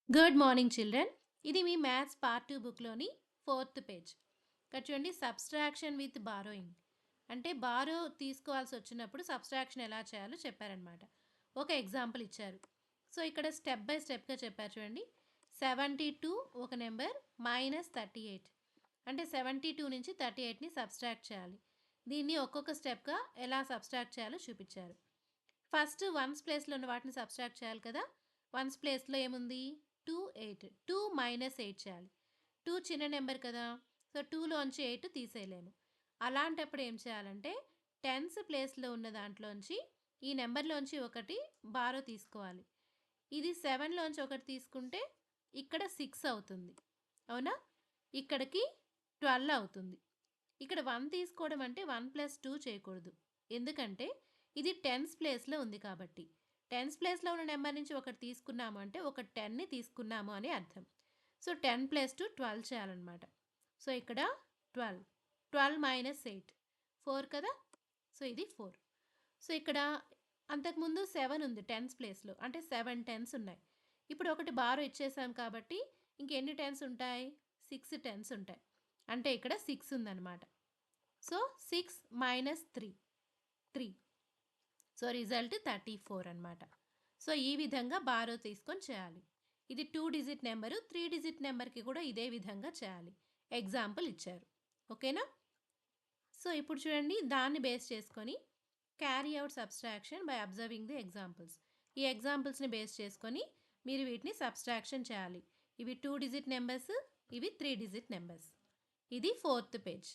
Good morning children. ఇది మీ maths part 2 బుక్‌లోని 4థ్ page. ఇక్కడ చూడండి సబ్‌స్ట్రాక్షన్ విత్ బారోయింగ్. అంటే బారో తీసుకోవాల్సొచ్చినప్పుడు సబ్‌స్ట్రాక్షన్ ఎలా చేయాలో చెప్పారనమాట. ఒక ఎగ్జాంపుల్ ఇచ్చారు. సో, ఇక్కడ స్టెప్ బై స్టెప్‌గా చెప్పారు చూడండి. 72 ఒక నెంబర్ -38 అంటే 72 నుంచి 38ని సబ్‌స్ట్రాక్ట్ చేయాలి. దీన్ని ఒక్కొక్క స్టెప్‌గా ఎలా సబ్‌స్ట్రాక్ట్ చేయాలో చూపిచ్చారు. ఫస్ట్ వన్స్ ప్లేస్‌లో ఉన్న వాటిని సబ్‌స్ట్రాక్ట్ చేయాలి కదా! వన్స్ ప్లేస్‌లో ఏముంది? 2, 8. 2 - 8 చేయాలి. 2 చిన్న నెంబర్ కదా! సో, 2లోంచి 8 తీసేయలేము. అలాంటప్పుడు ఏం చేయాలంటే, టెన్స్ ప్లేస్‌లో ఉన్న దాంట్లోంచి ఈ నంబర్‌లోంచి ఒకటి బారో తీసుకోవాలి. ఇది 7లోంచి ఒకటి తీసుకుంటే ఇక్కడ 6 అవుతుంది. అవునా? ఇక్కడికి 12 అవుతుంది. ఇక్కడ 1 తీసుకోవడం అంటే 1 + 2 చేయకూడదు. ఎందుకంటే ఇది టెన్స్ ప్లేస్‌లో ఉంది కాబట్టి. టెన్స్ ప్లేస్‌లో ఉన్న నెంబర్ నుంచి ఒకటి తీసుకున్నాము అంటే ఒక 10ని తీసుకున్నాము అని అర్థం. సో, 10 + 2 12 చేయాలన్నమాట. సో, ఇక్కడ 12. 12 - 8 4 కదా! సో, ఇది 4. సో, ఇక్కడ అంతకుముందు 7 ఉంది టెన్స్ ప్లేస్‌లో. అంటే 7 టెన్స్ ఉన్నాయి. ఇప్పుడు ఒకటి బారో ఇచ్చేసాం కాబట్టి ఇంకెన్ని టెన్స్ ఉంటాయి? 6 టెన్స్ ఉంటాయి. అంటే ఇక్కడ 6 ఉందన్నమాట. సో, 6 - 3 3. సో, రిజల్ట్ 34 అనమాట. సో, ఈ విధంగా బారో తీసుకొని చేయాలి. ఇది 2 డిజిట్ నెంబరు. 3 డిజిట్ నెంబర్‌కి కూడా ఇదే విధంగా చేయాలి. ఎగ్జాంపుల్ ఇచ్చారు. ఓకేనా? సో, ఇప్పుడు చూడండి దాన్ని బేస్ చేసుకొని carry out subtraction by observing the examples. ఈ ఎగ్జాంపుల్స్‌ని బేస్ చేసుకొని మీరు వీటిని సబ్‌స్ట్రాక్షన్ చేయాలి. ఇవి 2 డిజిట్ నంబర్స్, ఇవి 3 డిజిట్ నంబర్స్. ఇది 4థ్ పేజ్.